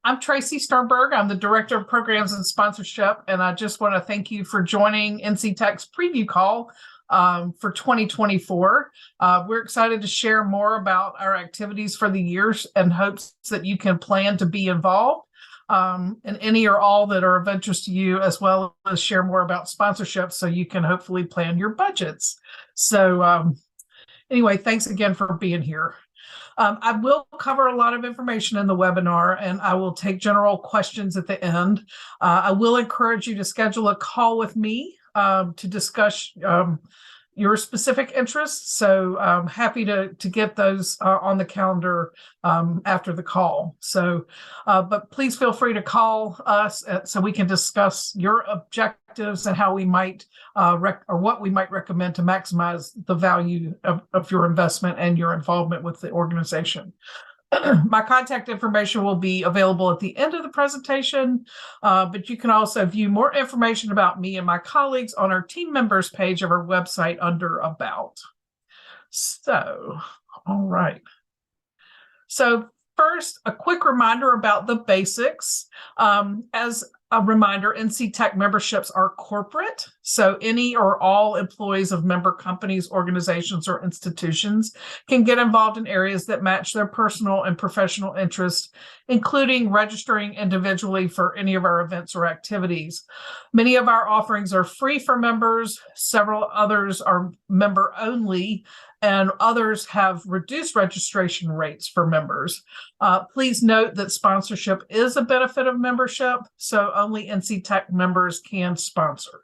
I'm Tracy Sternberg. I'm the Director of Programs and Sponsorship, and I just want to thank you for joining NC Tech's preview call for 2024. We're excited to share more about our activities for the years and hopes that you can plan to be involved in any or all that are of interest to you, as well as share more about sponsorship so you can hopefully plan your budgets. So anyway, thanks again for being here. I will cover a lot of information in the webinar, and I will take general questions at the end. I will encourage you to schedule a call with me to discuss your specific interests. So I'm happy to get those on the calendar after the call. So, but please feel free to call us so we can discuss your objectives and how we might or what we might recommend to maximize the value of your investment and your involvement with the organization. My contact information will be available at the end of the presentation, but you can also view more information about me and my colleagues on our team members page of our website under About. So, all right. So first, a quick reminder about the basics. As a reminder, NC Tech memberships are corporate, so any or all employees of member companies, organizations, or institutions can get involved in areas that match their personal and professional interests, including registering individually for any of our events or activities. Many of our offerings are free for members, several others are member only, and others have reduced registration rates for members. Please note that sponsorship is a benefit of membership, so only NC Tech members can sponsor.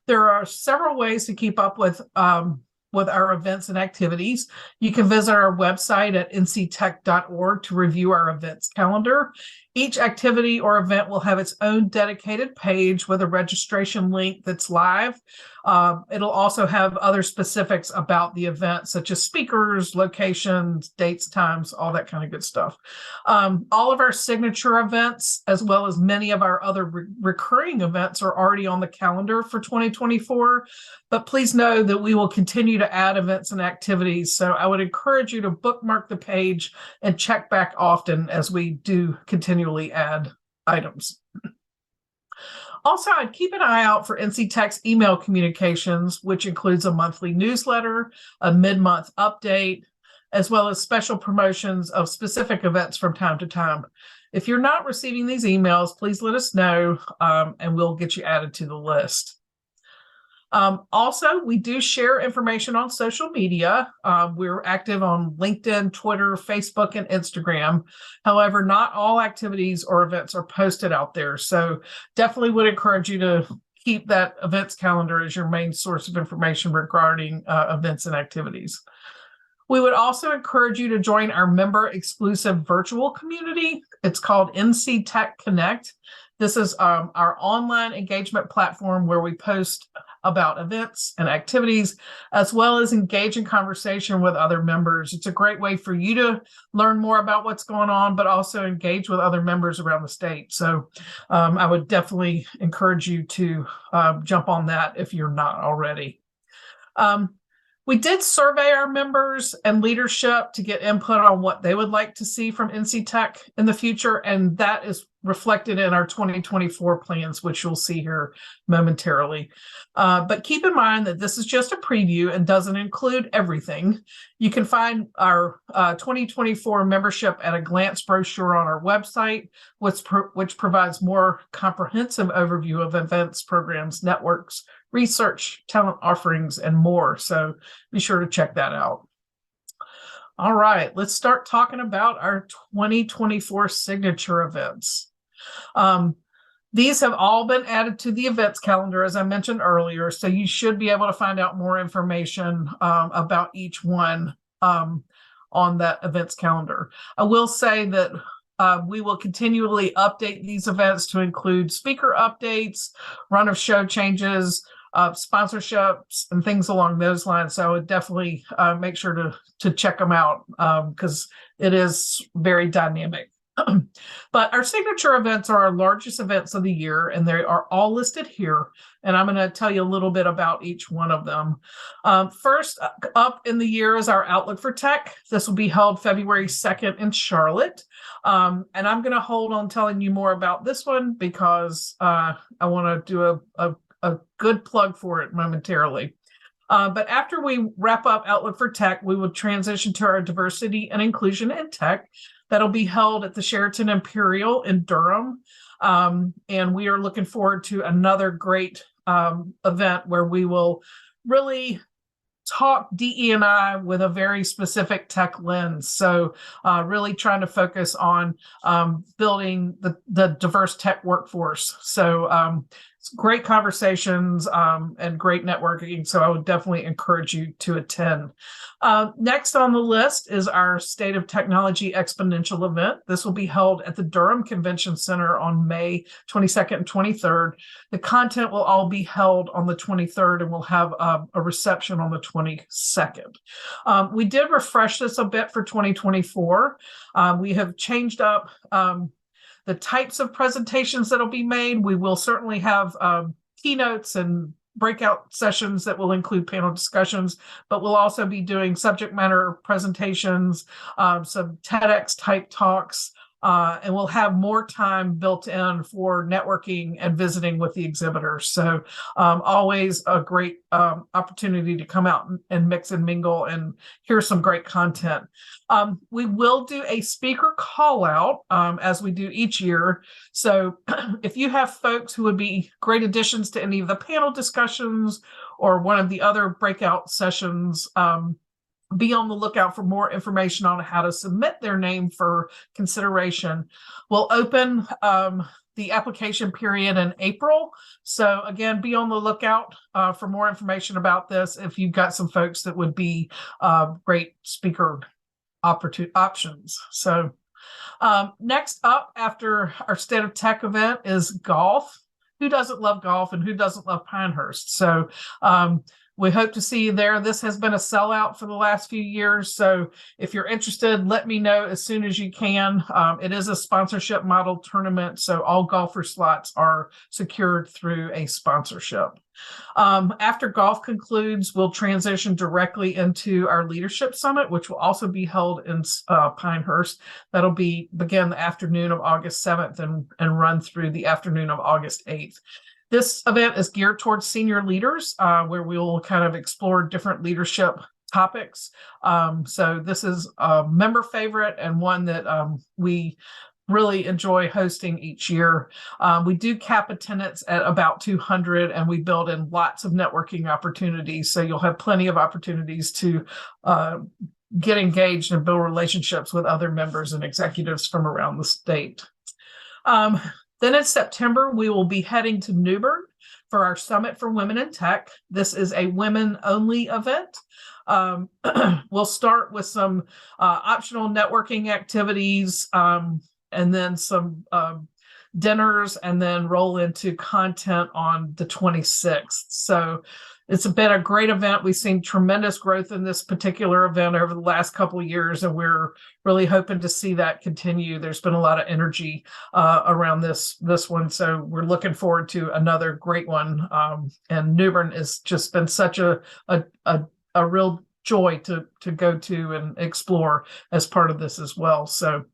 There are several ways to keep up with our events and activities. You can visit our website at nctech.org to review our events calendar. Each activity or event will have its own dedicated page with a registration link that's live. It'll also have other specifics about the event, such as speakers, locations, dates, times, all that kind of good stuff. All of our signature events, as well as many of our other recurring events, are already on the calendar for 2024. But please know that we will continue to add events and activities. So I would encourage you to bookmark the page and check back often as we do continually add items. Also, I'd keep an eye out for NC Tech's email communications, which includes a monthly newsletter, a mid-month update, as well as special promotions of specific events from time to time. If you're not receiving these emails, please let us know, and we'll get you added to the list. Also, we do share information on social media. We're active on LinkedIn, Twitter, Facebook, and Instagram. However, not all activities or events are posted out there. So definitely would encourage you to keep that events calendar as your main source of information regarding events and activities. We would also encourage you to join our member-exclusive virtual community. It's called NC Tech Connect. This is our online engagement platform where we post about events and activities, as well as engage in conversation with other members. It's a great way for you to learn more about what's going on, but also engage with other members around the state. So I would definitely encourage you to jump on that if you're not already. We did survey our members and leadership to get input on what they would like to see from NC Tech in the future, and that is reflected in our 2024 plans, which you'll see here momentarily. But keep in mind that this is just a preview and doesn't include everything. You can find our 2024 membership at a glance brochure on our website, which provides more comprehensive overview of events, programs, networks, research, talent offerings, and more. So be sure to check that out. All right, let's start talking about our 2024 signature events. These have all been added to the events calendar, as I mentioned earlier, so you should be able to find out more information about each one on that events calendar. I will say that we will continually update these events to include speaker updates, run of show changes, sponsorships, and things along those lines. So I would definitely make sure to check them out because it is very dynamic. But our signature events are our largest events of the year, and they are all listed here. And I'm going to tell you a little bit about each one of them. First up in the year is our Outlook for Tech. This will be held February 2nd in Charlotte. And I'm going to hold on telling you more about this one because I want to do a good plug for it momentarily. But after we wrap up Outlook for Tech, we will transition to our Diversity and Inclusion in Tech. That'll be held at the Sheraton Imperial in Durham. And we are looking forward to another great event where we will really talk DE&I with a very specific tech lens. So really trying to focus on building the diverse tech workforce. So it's great conversations and great networking. So I would definitely encourage you to attend. Next on the list is our State of Technology Exponential event. This will be held at the Durham Convention Center on May 22nd and 23rd. The content will all be held on the 23rd, and we'll have a reception on the 22nd. We did refresh this a bit for 2024. We have changed up the types of presentations that'll be made. We will certainly have keynotes and breakout sessions that will include panel discussions, but we'll also be doing subject matter presentations, some TEDx type talks, and we'll have more time built in for networking and visiting with the exhibitors. So always a great opportunity to come out and mix and mingle and hear some great content. We will do a speaker call out as we do each year. So if you have folks who would be great additions to any of the panel discussions or one of the other breakout sessions, be on the lookout for more information on how to submit their name for consideration. We'll open the application period in April. So again, be on the lookout for more information about this if you've got some folks that would be great speaker options. So next up after our State of Tech event is golf. Who doesn't love golf and who doesn't love Pinehurst? So we hope to see you there. This has been a sellout for the last few years. So if you're interested, let me know as soon as you can. It is a sponsorship model tournament. So all golfer slots are secured through a sponsorship. After golf concludes, we'll transition directly into our leadership summit, which will also be held in Pinehurst. That'll begin the afternoon of August 7th and run through the afternoon of August 8th. This event is geared towards senior leaders, where we will kind of explore different leadership topics. So this is a member favorite and one that we really enjoy hosting each year. We do cap attendance at about 200, and we build in lots of networking opportunities. So you'll have plenty of opportunities to get engaged and build relationships with other members and executives from around the state. Then in September, we will be heading to New Bern for our Summit for Women in Tech. This is a women-only event. We'll start with some optional networking activities and then some dinners, and then roll into content on the 26th. So it's been a great event. We've seen tremendous growth in this particular event over the last couple of years, and we're really hoping to see that continue. There's been a lot of energy around this one, so we're looking forward to another great one. And New Bern has just been such a real joy to go to and explore as part of this as well. So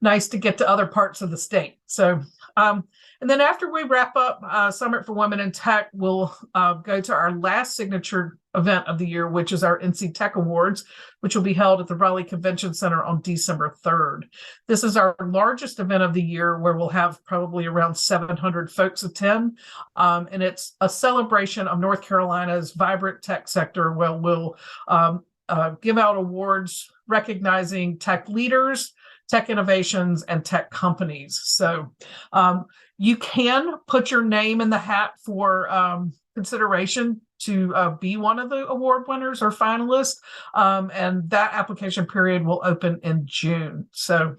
nice to get to other parts of the state. So and then after we wrap up Summit for Women in Tech, we'll go to our last signature event of the year, which is our NC Tech Awards, which will be held at the Raleigh Convention Center on December 3rd. This is our largest event of the year, where we'll have probably around 700 folks attend. And it's a celebration of North Carolina's vibrant tech sector, where we'll give out awards recognizing tech leaders, tech innovations, and tech companies. So you can put your name in the hat for consideration to be one of the award winners or finalists. And that application period will open in June. So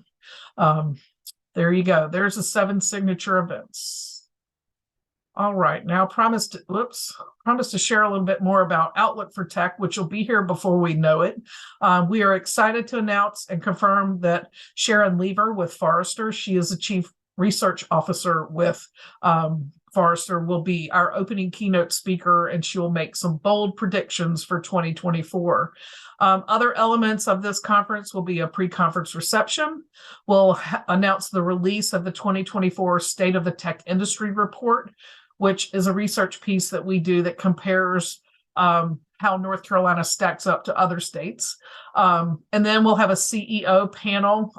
there you go. There's the 7 signature events. All right. Now, promise to share a little bit more about Outlook for Tech, which will be here before we know it. We are excited to announce and confirm that Sharon Lever with Forrester, she is the Chief Research Officer with Forrester, will be our opening keynote speaker, and she will make some bold predictions for 2024. Other elements of this conference will be a pre-conference reception. We'll announce the release of the 2024 State of the Tech Industry Report, which is a research piece that we do that compares how North Carolina stacks up to other states. And then we'll have a CEO panel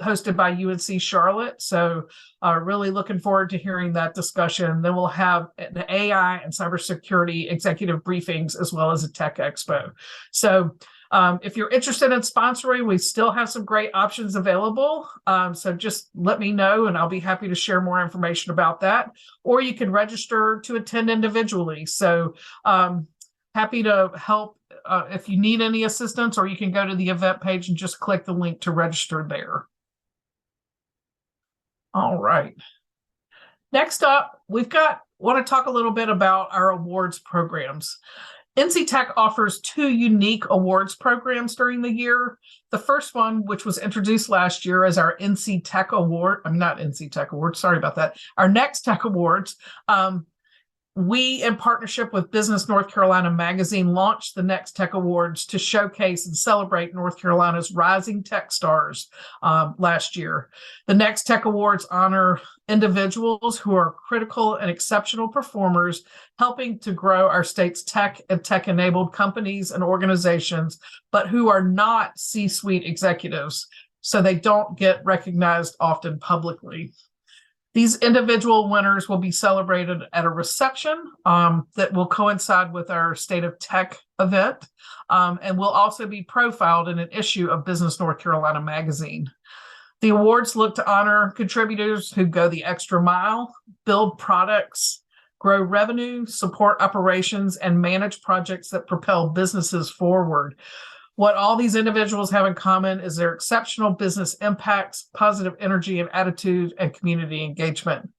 hosted by UNC Charlotte. So really looking forward to hearing that discussion. Then we'll have the AI and cybersecurity executive briefings, as well as a tech expo. So if you're interested in sponsoring, we still have some great options available. So just let me know, and I'll be happy to share more information about that. Or you can register to attend individually. So happy to help if you need any assistance, or you can go to the event page and just click the link to register there. All right. Next up, want to talk a little bit about our awards programs. NC Tech offers 2 unique awards programs during the year. The first one, which was introduced last year, is our NC Tech Award. I'm not NC Tech Awards, sorry about that. Our Next Tech Awards. We, in partnership with Business North Carolina Magazine, launched the Next Tech Awards to showcase and celebrate North Carolina's rising tech stars last year. The Next Tech Awards honor individuals who are critical and exceptional performers, helping to grow our state's tech and tech-enabled companies and organizations, but who are not C-suite executives, so they don't get recognized often publicly. These individual winners will be celebrated at a reception that will coincide with our State of Tech event, and will also be profiled in an issue of Business North Carolina Magazine. The awards look to honor contributors who go the extra mile, build products, grow revenue, support operations, and manage projects that propel businesses forward. What all these individuals have in common is their exceptional business impacts, positive energy and attitude, and community engagement.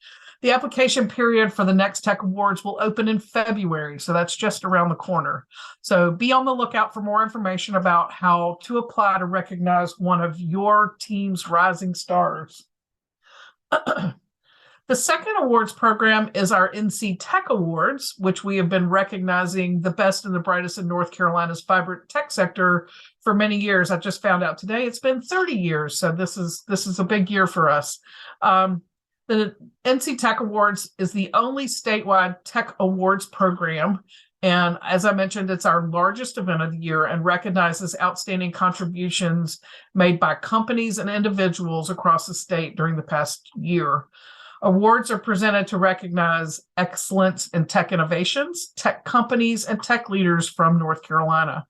The application period for the Next Tech Awards will open in February, so that's just around the corner. So be on the lookout for more information about how to apply to recognize one of your team's rising stars. The second awards program is our NC Tech Awards, which we have been recognizing the best and the brightest in North Carolina's vibrant tech sector for many years. I just found out today it's been 30 years, so this is a big year for us. The NC Tech Awards is the only statewide tech awards program, and as I mentioned, it's our largest event of the year and recognizes outstanding contributions made by companies and individuals across the state during the past year. Awards are presented to recognize excellence in tech innovations, tech companies, and tech leaders from North Carolina.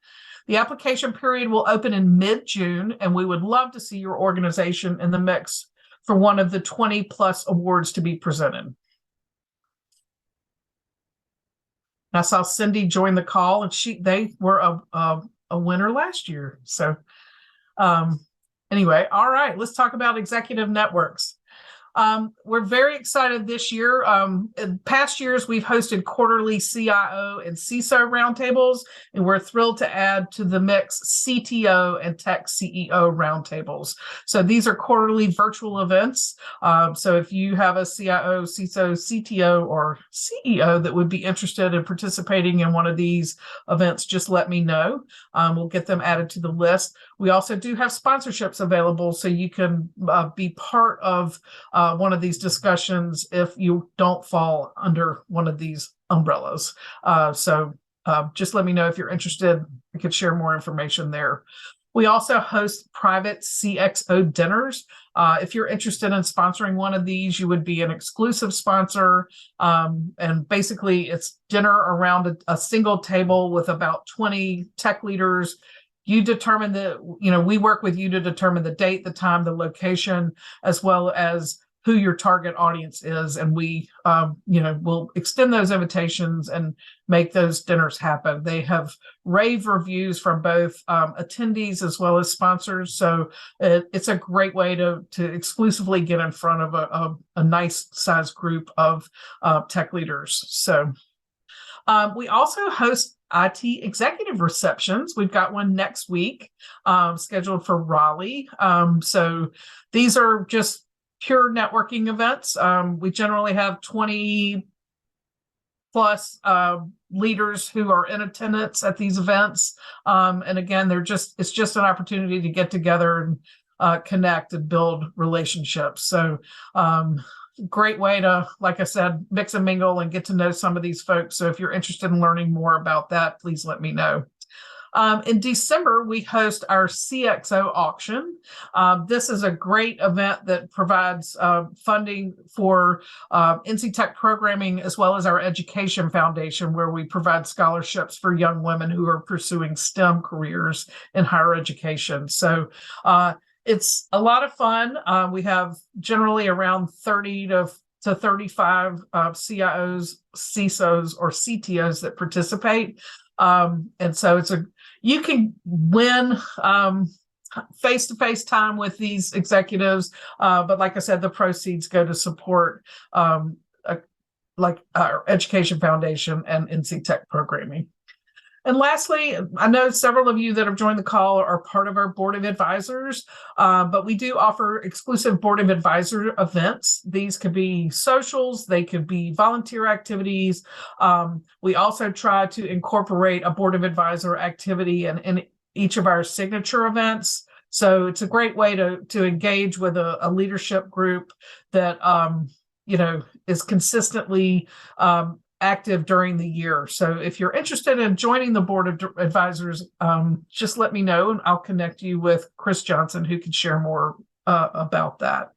The application period will open in mid-June, and we would love to see your organization in the mix for one of the 20-plus awards to be presented. I saw Cindy join the call, and they were a winner last year. So anyway, all right, let's talk about executive networks. We're very excited this year. In past years, we've hosted quarterly CIO and CISO roundtables, and we're thrilled to add to the mix CTO and Tech CEO roundtables. So these are quarterly virtual events. So if you have a CIO, CISO, CTO, or CEO that would be interested in participating in one of these events, just let me know. We'll get them added to the list. We also do have sponsorships available, so you can be part of one of these discussions if you don't fall under one of these umbrellas. So just let me know if you're interested. I could share more information there. We also host private CXO dinners. If you're interested in sponsoring one of these, you would be an exclusive sponsor. And basically, it's dinner around a single table with about 20 tech leaders. You determine we work with you to determine the date, the time, the location, as well as who your target audience is, and we will extend those invitations and make those dinners happen. They have rave reviews from both attendees as well as sponsors, so it's a great way to exclusively get in front of a nice size group of tech leaders. So we also host IT executive receptions. We've got one next week scheduled for Raleigh. So these are just pure networking events. We generally have 20 plus leaders who are in attendance at these events. And again, it's just an opportunity to get together and connect and build relationships. So great way to, like I said, mix and mingle and get to know some of these folks. So if you're interested in learning more about that, please let me know. In December, we host our CXO auction. This is a great event that provides funding for NC Tech programming, as well as our Education Foundation, where we provide scholarships for young women who are pursuing STEM careers in higher education. So it's a lot of fun. We have generally around 30 to 35 CIOs, CISOs, or CTOs that participate. And so you can win face-to-face time with these executives. But like I said, the proceeds go to support like our Education Foundation and NC Tech programming. And lastly, I know several of you that have joined the call are part of our board of advisors, but we do offer exclusive board of advisor events. These could be socials, they could be volunteer activities. We also try to incorporate a board of advisor activity in each of our signature events. So it's a great way to engage with a leadership group that is consistently active during the year. So if you're interested in joining the board of advisors, just let me know and I'll connect you with Chris Johnson, who can share more about that.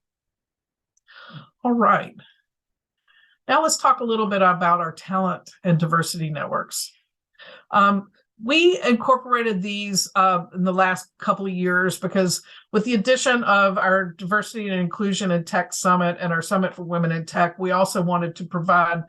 All right. Now let's talk a little bit about our talent and diversity networks. We incorporated these in the last couple of years because with the addition of our Diversity and Inclusion in Tech Summit and our Summit for Women in Tech, we also wanted to provide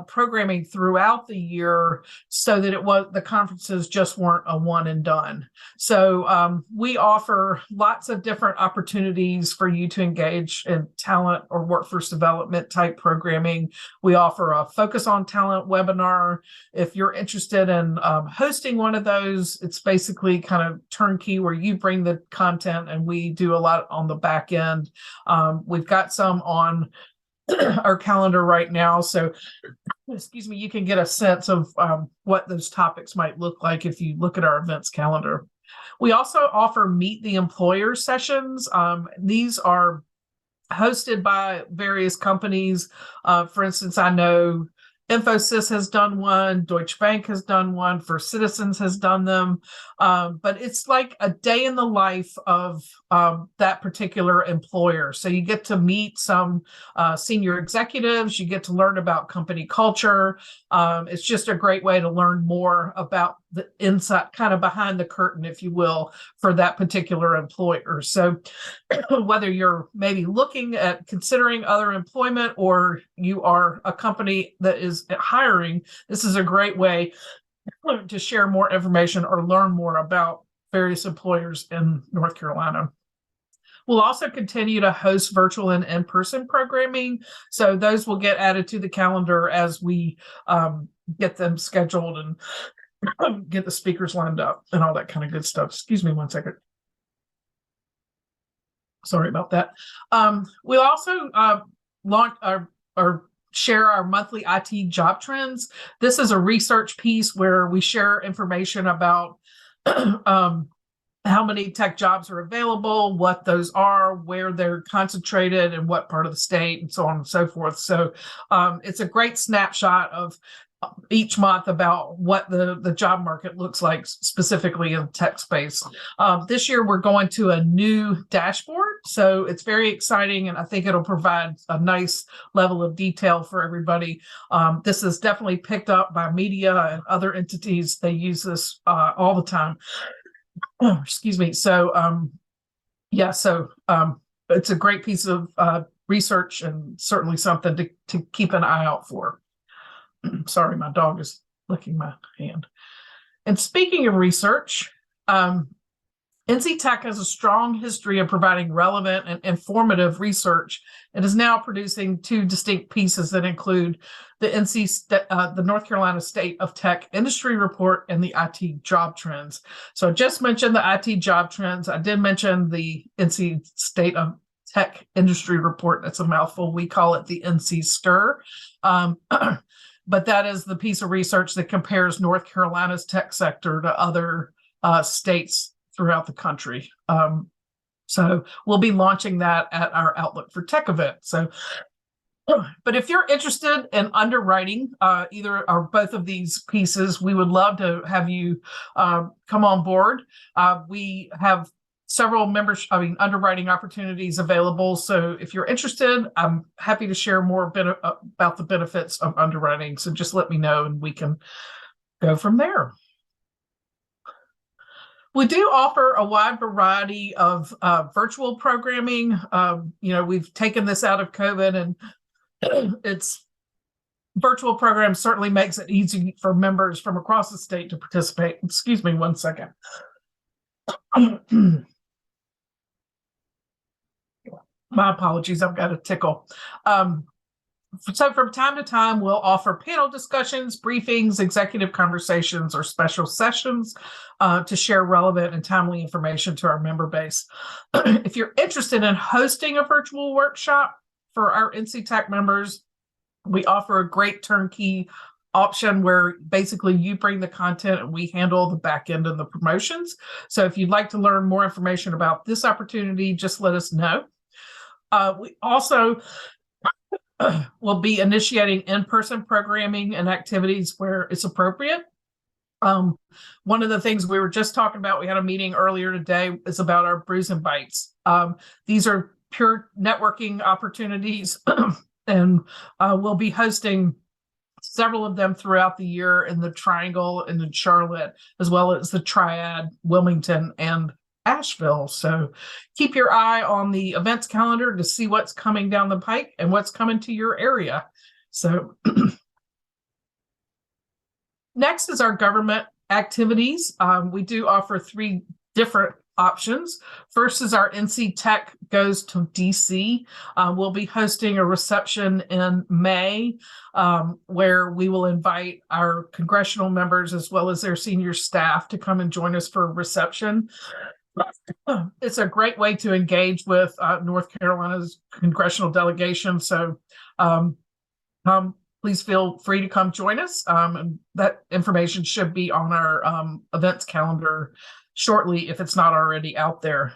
programming throughout the year so that the conferences just weren't a one and done. So we offer lots of different opportunities for you to engage in talent or workforce development type programming. We offer a Focus on Talent webinar. If you're interested in hosting one of those, it's basically kind of turnkey where you bring the content and we do a lot on the back end. We've got some on our calendar right now. So, excuse me, you can get a sense of what those topics might look like if you look at our events calendar. We also offer Meet the Employer sessions. These are hosted by various companies. For instance, I know Infosys has done one, Deutsche Bank has done one, First Citizens has done them, but it's like a day in the life of that particular employer. So you get to meet some senior executives, you get to learn about company culture. It's just a great way to learn more about the inside, kind of behind the curtain, if you will, for that particular employer. So whether you're maybe looking at considering other employment or you are a company that is hiring, this is a great way to share more information or learn more about various employers in North Carolina. We'll also continue to host virtual and in-person programming. So those will get added to the calendar as we get them scheduled and get the speakers lined up and all that kind of good stuff. Excuse me one second. Sorry about that. We'll also launch or share our monthly IT job trends. This is a research piece where we share information about how many tech jobs are available, what those are, where they're concentrated, and what part of the state, and so on and so forth. So it's a great snapshot of each month about what the job market looks like specifically in the tech space. This year, we're going to a new dashboard, so it's very exciting, and I think it'll provide a nice level of detail for everybody. This is definitely picked up by media and other entities. They use this all the time. Excuse me. So, it's a great piece of research and certainly something to keep an eye out for. Sorry, my dog is licking my hand. And speaking of research, NC Tech has a strong history of providing relevant and informative research and is now producing 2 distinct pieces that include the North Carolina State of Tech Industry Report and the IT Job Trends. So I just mentioned the IT Job Trends. I did mention the NC State of Tech Industry Report. That's a mouthful. We call it the NC STIR. But that is the piece of research that compares North Carolina's tech sector to other states throughout the country. So we'll be launching that at our Outlook for Tech event. So, but if you're interested in underwriting either or both of these pieces, we would love to have you come on board. We have several underwriting opportunities available. So if you're interested, I'm happy to share more about the benefits of underwriting. So just let me know and we can go from there. We do offer a wide variety of virtual programming. We've taken this out of COVID, and virtual programs certainly makes it easy for members from across the state to participate. Excuse me one second. My apologies, I've got a tickle. So from time to time, we'll offer panel discussions, briefings, executive conversations, or special sessions to share relevant and timely information to our member base. If you're interested in hosting a virtual workshop for our NC Tech members, we offer a great turnkey option where basically you bring the content and we handle the back end and the promotions. So if you'd like to learn more information about this opportunity, just let us know. We also will be initiating in-person programming and activities where it's appropriate. One of the things we were just talking about, we had a meeting earlier today, is about our Brews and Bites. These are pure networking opportunities, and we'll be hosting several of them throughout the year in the Triangle and in Charlotte, as well as the Triad, Wilmington, and Asheville. So keep your eye on the events calendar to see what's coming down the pike and what's coming to your area. So next is our government activities. We do offer 3 different options. First is our NC Tech Goes to DC. We'll be hosting a reception in May where we will invite our congressional members as well as their senior staff to come and join us for a reception. It's a great way to engage with North Carolina's congressional delegation. So please feel free to come join us. And that information should be on our events calendar shortly if it's not already out there.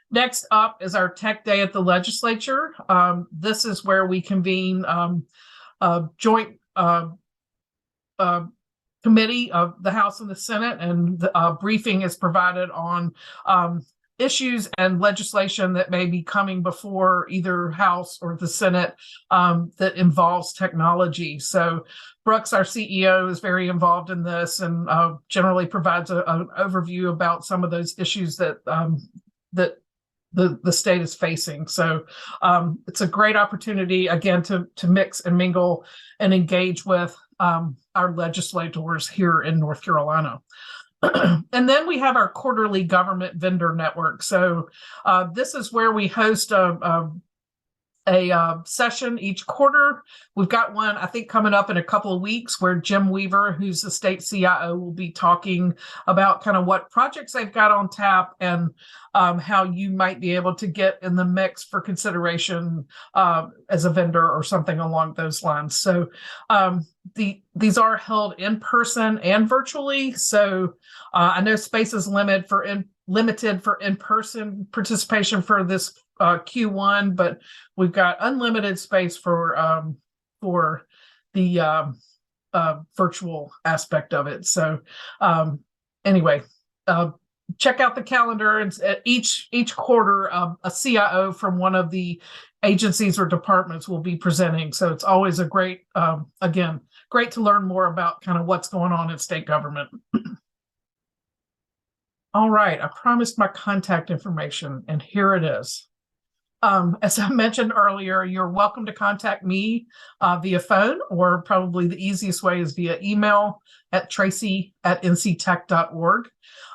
Next up is our Tech Day at the Legislature. This is where we convene a joint committee of the House and the Senate, and the briefing is provided on issues and legislation that may be coming before either House or the Senate that involves technology. So Brooks, our CEO, is very involved in this and generally provides an overview about some of those issues that the state is facing. So it's a great opportunity, again, to mix and mingle and engage with our legislators here in North Carolina. And then we have our quarterly government vendor network. So this is where we host a session each quarter. We've got one, I think, coming up in a couple of weeks where Jim Weaver, who's the state CIO, will be talking about kind of what projects they've got on tap and how you might be able to get in the mix for consideration as a vendor or something along those lines. So these are held in person and virtually. So I know space is limited for in-person participation for this Q1, but we've got unlimited space for the virtual aspect of it. So anyway, check out the calendar. And each quarter, a CIO from one of the agencies or departments will be presenting. So it's always a great, again, great to learn more about kind of what's going on in state government. All right, I promised my contact information, and here it is. As I mentioned earlier, you're welcome to contact me via phone, or probably the easiest way is via email at tracy@nctech.org.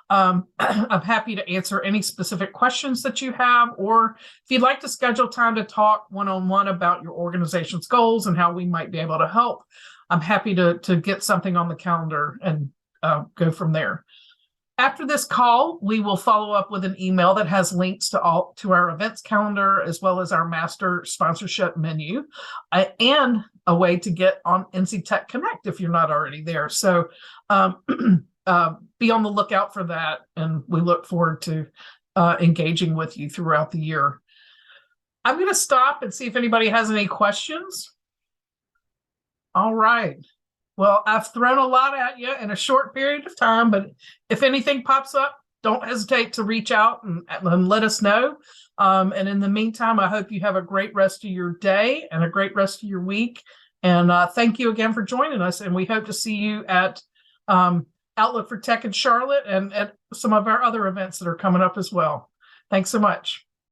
I'm happy to answer any specific questions that you have, or if you'd like to schedule time to talk one-on-one about your organization's goals and how we might be able to help, I'm happy to get something on the calendar and go from there. After this call, we will follow up with an email that has links to our events calendar, as well as our master sponsorship menu, and a way to get on NC Tech Connect if you're not already there. So be on the lookout for that, and we look forward to engaging with you throughout the year. I'm going to stop and see if anybody has any questions. All right. Well, I've thrown a lot at you in a short period of time, but if anything pops up, don't hesitate to reach out and let us know. And in the meantime, I hope you have a great rest of your day and a great rest of your week. And thank you again for joining us. And we hope to see you at Outlook for Tech in Charlotte and at some of our other events that are coming up as well. Thanks so much.